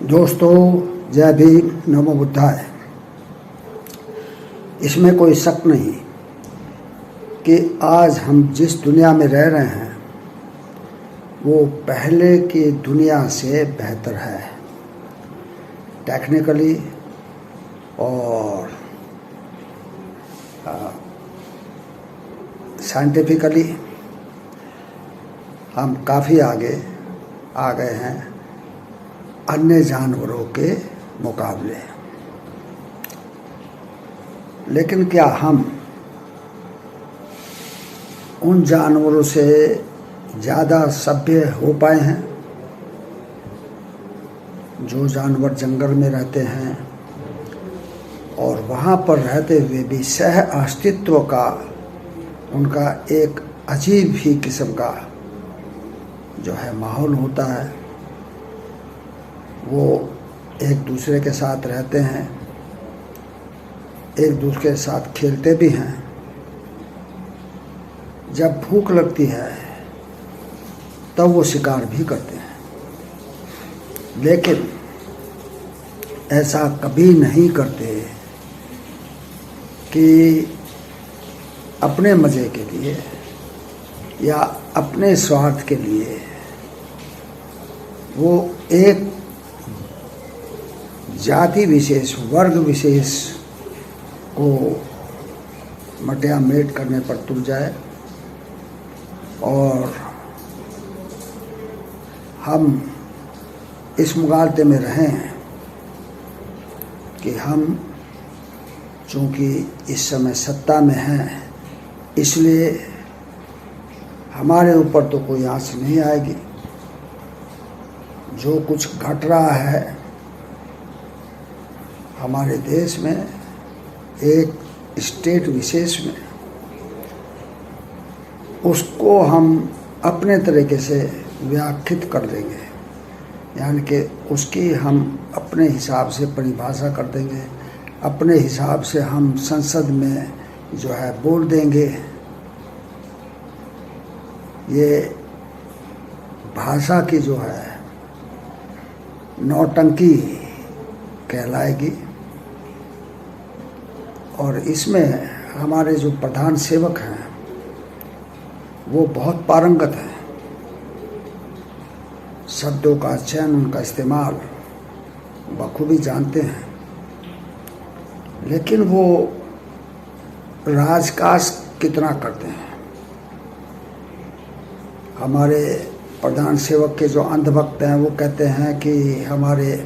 दोस्तों, जय भीम, नमो बुद्धाय। इसमें कोई शक नहीं कि आज हम जिस दुनिया में रह रहे हैं वो पहले की दुनिया से बेहतर है, टेक्निकली और साइंटिफिकली हम काफ़ी आगे आ गए हैं अन्य जानवरों के मुकाबले। लेकिन क्या हम उन जानवरों से ज़्यादा सभ्य हो पाए हैं? जो जानवर जंगल में रहते हैं और वहाँ पर रहते हुए भी सह अस्तित्व का उनका एक अजीब ही किस्म का जो है माहौल होता है। वो एक दूसरे के साथ रहते हैं, एक दूसरे के साथ खेलते भी हैं। जब भूख लगती है तब वो शिकार भी करते हैं, लेकिन ऐसा कभी नहीं करते कि अपने मज़े के लिए या अपने स्वार्थ के लिए वो एक जाति विशेष, वर्ग विशेष को मटिया मेट करने पर तुल जाए। और हम इस मुगालते में रहें कि हम चूँकि इस समय सत्ता में हैं, इसलिए हमारे ऊपर तो कोई आँच नहीं आएगी। जो कुछ घट रहा है हमारे देश में, एक स्टेट विशेष में, उसको हम अपने तरीके से व्याख्यात कर देंगे, यानी कि उसकी हम अपने हिसाब से परिभाषा कर देंगे, अपने हिसाब से हम संसद में जो है बोल देंगे। ये भाषा की जो है नौटंकी कहलाएगी। और इसमें हमारे जो प्रधान सेवक हैं वो बहुत पारंगत हैं। शब्दों का चयन, उनका इस्तेमाल बखूबी जानते हैं, लेकिन वो राजकाज कितना करते हैं। हमारे प्रधान सेवक के जो अंधभक्त हैं वो कहते हैं कि हमारे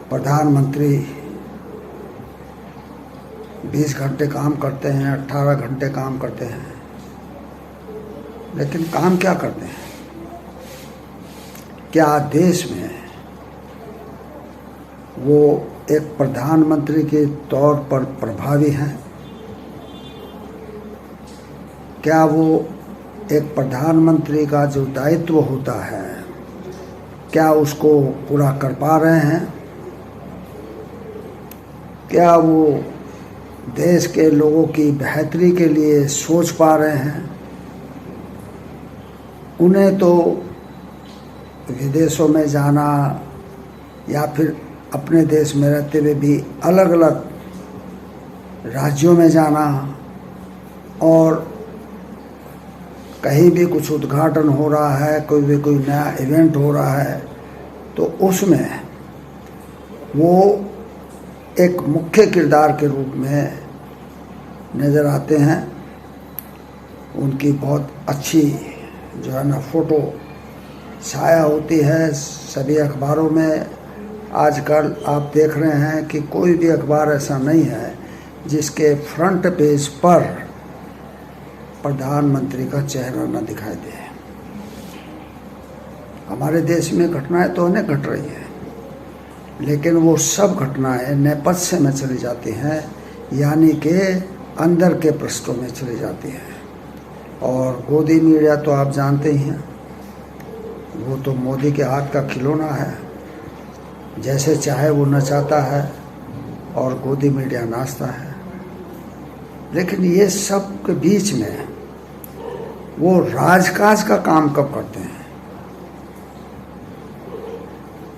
प्रधानमंत्री 20 घंटे काम करते हैं, 18 घंटे काम करते हैं, लेकिन काम क्या करते हैं? क्या देश में वो एक प्रधानमंत्री के तौर पर प्रभावी हैं? क्या वो एक प्रधानमंत्री का जो दायित्व होता है, क्या उसको पूरा कर पा रहे हैं? क्या वो देश के लोगों की बेहतरी के लिए सोच पा रहे हैं? उन्हें तो विदेशों में जाना या फिर अपने देश में रहते हुए भी अलग अलग राज्यों में जाना और कहीं भी कुछ उद्घाटन हो रहा है, कोई नया इवेंट हो रहा है, तो उसमें वो एक मुख्य किरदार के रूप में नज़र आते हैं। उनकी बहुत अच्छी जो है ना फोटो छाया होती है सभी अखबारों में। आजकल आप देख रहे हैं कि कोई भी अखबार ऐसा नहीं है जिसके फ्रंट पेज पर प्रधानमंत्री का चेहरा न दिखाई दे। हमारे देश में घटनाएं तो अनेक घट रही हैं, लेकिन वो सब घटनाएं नेपथ्य में चली जाती हैं, यानी कि अंदर के पृष्ठों में चली जाती हैं। और गोदी मीडिया तो आप जानते ही हैं, वो तो मोदी के हाथ का खिलौना है। जैसे चाहे वो नचाता है और गोदी मीडिया नाचता है। लेकिन ये सब के बीच में वो राजकाज का काम कब करते हैं?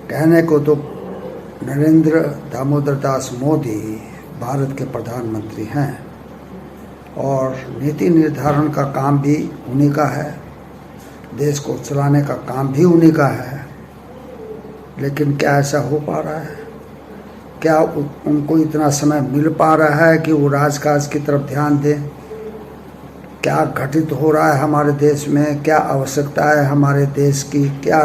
कहने को तो नरेंद्र दामोदर दास मोदी भारत के प्रधानमंत्री हैं और नीति निर्धारण का काम भी उन्हीं का है, देश को चलाने का काम भी उन्हीं का है। लेकिन क्या ऐसा हो पा रहा है? क्या उनको इतना समय मिल पा रहा है कि वो राजकाज की तरफ ध्यान दें? क्या घटित हो रहा है हमारे देश में, क्या आवश्यकता है हमारे देश की, क्या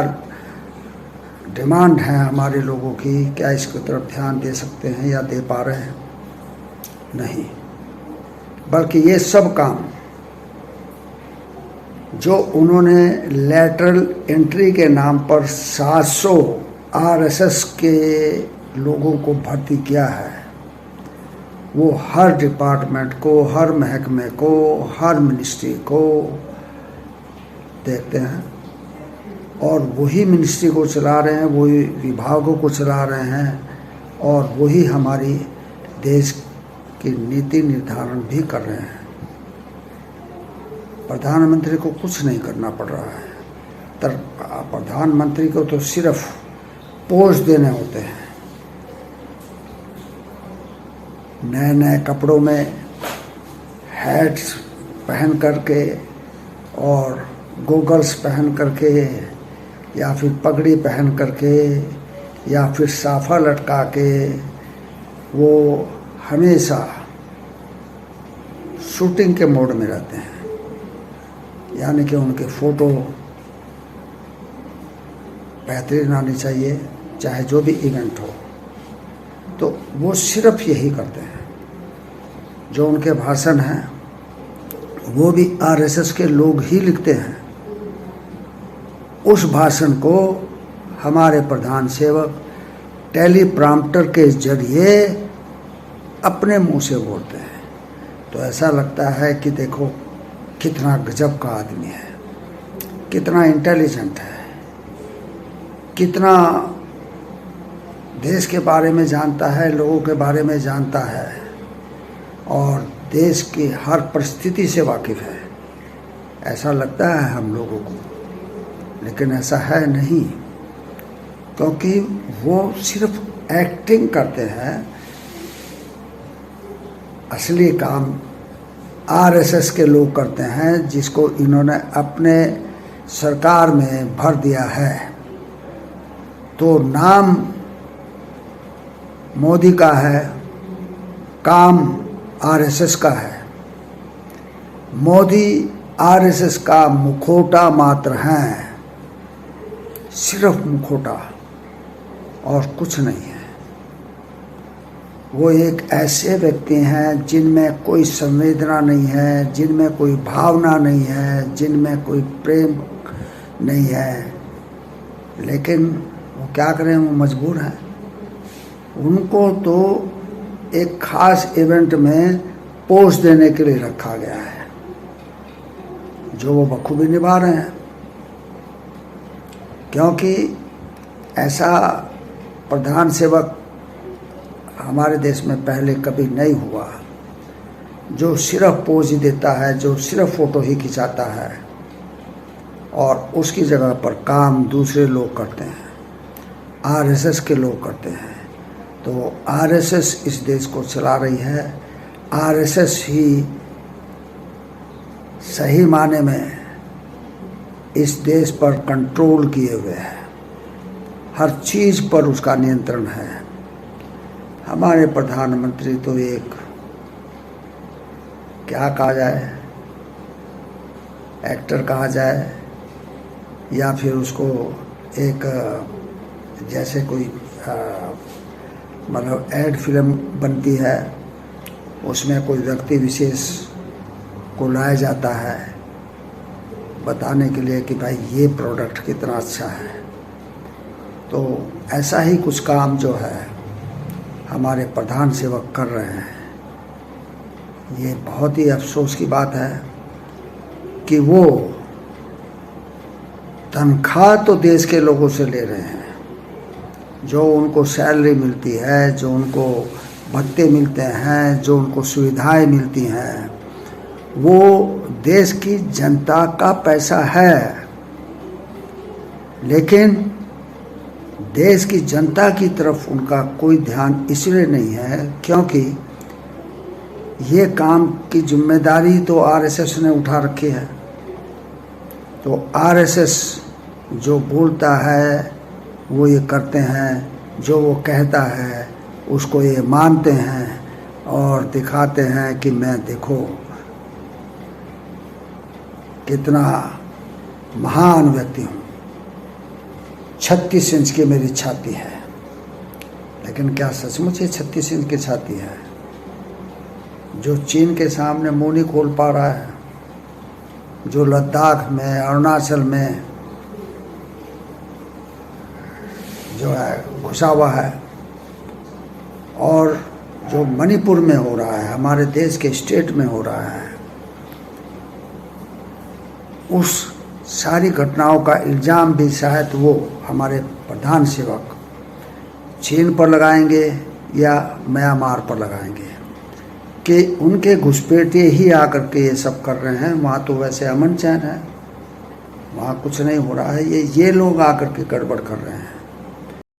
डिमांड है हमारे लोगों की, क्या इसकी तरफ ध्यान दे सकते हैं या दे पा रहे हैं? नहीं, बल्कि ये सब काम जो उन्होंने लेटरल एंट्री के नाम पर 700 आरएसएस के लोगों को भर्ती किया है, वो हर डिपार्टमेंट को, हर महकमे को, हर मिनिस्ट्री को देखते हैं और वही मिनिस्ट्री को चला रहे हैं, वही विभागों को चला रहे हैं और वही हमारी देश की नीति निर्धारण भी कर रहे हैं। प्रधानमंत्री को कुछ नहीं करना पड़ रहा है। प्रधानमंत्री को तो सिर्फ पोस्ट देने होते हैं, नए नए कपड़ों में हैट्स पहन करके और गोगल्स पहन करके या फिर पगड़ी पहन करके या फिर साफा लटका के वो हमेशा शूटिंग के मोड में रहते हैं, यानी कि उनके फ़ोटो बेहतरीन आनी चाहिए, चाहे जो भी इवेंट हो। तो वो सिर्फ यही करते हैं। जो उनके भाषण हैं वो भी आरएसएस के लोग ही लिखते हैं। उस भाषण को हमारे प्रधान सेवक टेलीप्रॉम्प्टर के जरिए अपने मुंह से बोलते हैं। तो ऐसा लगता है कि देखो कितना गजब का आदमी है, कितना इंटेलिजेंट है, कितना देश के बारे में जानता है, लोगों के बारे में जानता है और देश की हर परिस्थिति से वाकिफ़ है, ऐसा लगता है हम लोगों को। लेकिन ऐसा है नहीं, क्योंकि वो सिर्फ एक्टिंग करते हैं। असली काम आरएसएस के लोग करते हैं, जिसको इन्होंने अपने सरकार में भर दिया है। तो नाम मोदी का है, काम आरएसएस का है। मोदी आरएसएस का मुखौटा मात्र हैं, सिर्फ मुखौटा और कुछ नहीं है। वो एक ऐसे व्यक्ति हैं जिनमें कोई संवेदना नहीं है, जिनमें कोई भावना नहीं है, जिनमें कोई प्रेम नहीं है। लेकिन वो क्या करें, वो मजबूर हैं। उनको तो एक खास इवेंट में पोस्ट देने के लिए रखा गया है, जो वो बखूबी निभा रहे हैं। क्योंकि ऐसा प्रधान सेवक हमारे देश में पहले कभी नहीं हुआ, जो सिर्फ पोज ही देता है, जो सिर्फ फ़ोटो ही खिंचाता है और उसकी जगह पर काम दूसरे लोग करते हैं, आरएसएस के लोग करते हैं। तो आरएसएस इस देश को चला रही है। आरएसएस ही सही माने में इस देश पर कंट्रोल किए हुए है, हर चीज़ पर उसका नियंत्रण है। हमारे प्रधानमंत्री तो एक, क्या कहा जाए, एक्टर कहा जाए या फिर उसको एक जैसे कोई मतलब एड फिल्म बनती है, उसमें कोई व्यक्ति विशेष को लाया जाता है बताने के लिए कि भाई ये प्रोडक्ट कितना अच्छा है। तो ऐसा ही कुछ काम जो है हमारे प्रधान सेवक कर रहे हैं। ये बहुत ही अफसोस की बात है कि वो तनख्वाह तो देश के लोगों से ले रहे हैं, जो उनको सैलरी मिलती है, जो उनको भत्ते मिलते हैं, जो उनको सुविधाएं मिलती हैं, वो देश की जनता का पैसा है। लेकिन देश की जनता की तरफ उनका कोई ध्यान इसलिए नहीं है क्योंकि ये काम की जिम्मेदारी तो आरएसएस ने उठा रखी है। तो आरएसएस जो बोलता है वो ये करते हैं, जो वो कहता है उसको ये मानते हैं और दिखाते हैं कि मैं देखो कितना महान व्यक्ति हूँ, 36 इंच की मेरी छाती है। लेकिन क्या सचमुच ये 36 इंच की छाती है? जो चीन के सामने मुंह नहीं खोल पा रहा है, जो लद्दाख में, अरुणाचल में जो है घुसा हुआ है, और जो मणिपुर में हो रहा है, हमारे देश के स्टेट में हो रहा है, उस सारी घटनाओं का इल्ज़ाम भी शायद वो हमारे प्रधान सेवक चीन पर लगाएंगे या म्यांमार पर लगाएंगे कि उनके घुसपैठिए ही आकर के ये सब कर रहे हैं। वहाँ तो वैसे अमन चैन है, वहाँ कुछ नहीं हो रहा है, ये लोग आकर के गड़बड़ कर रहे हैं।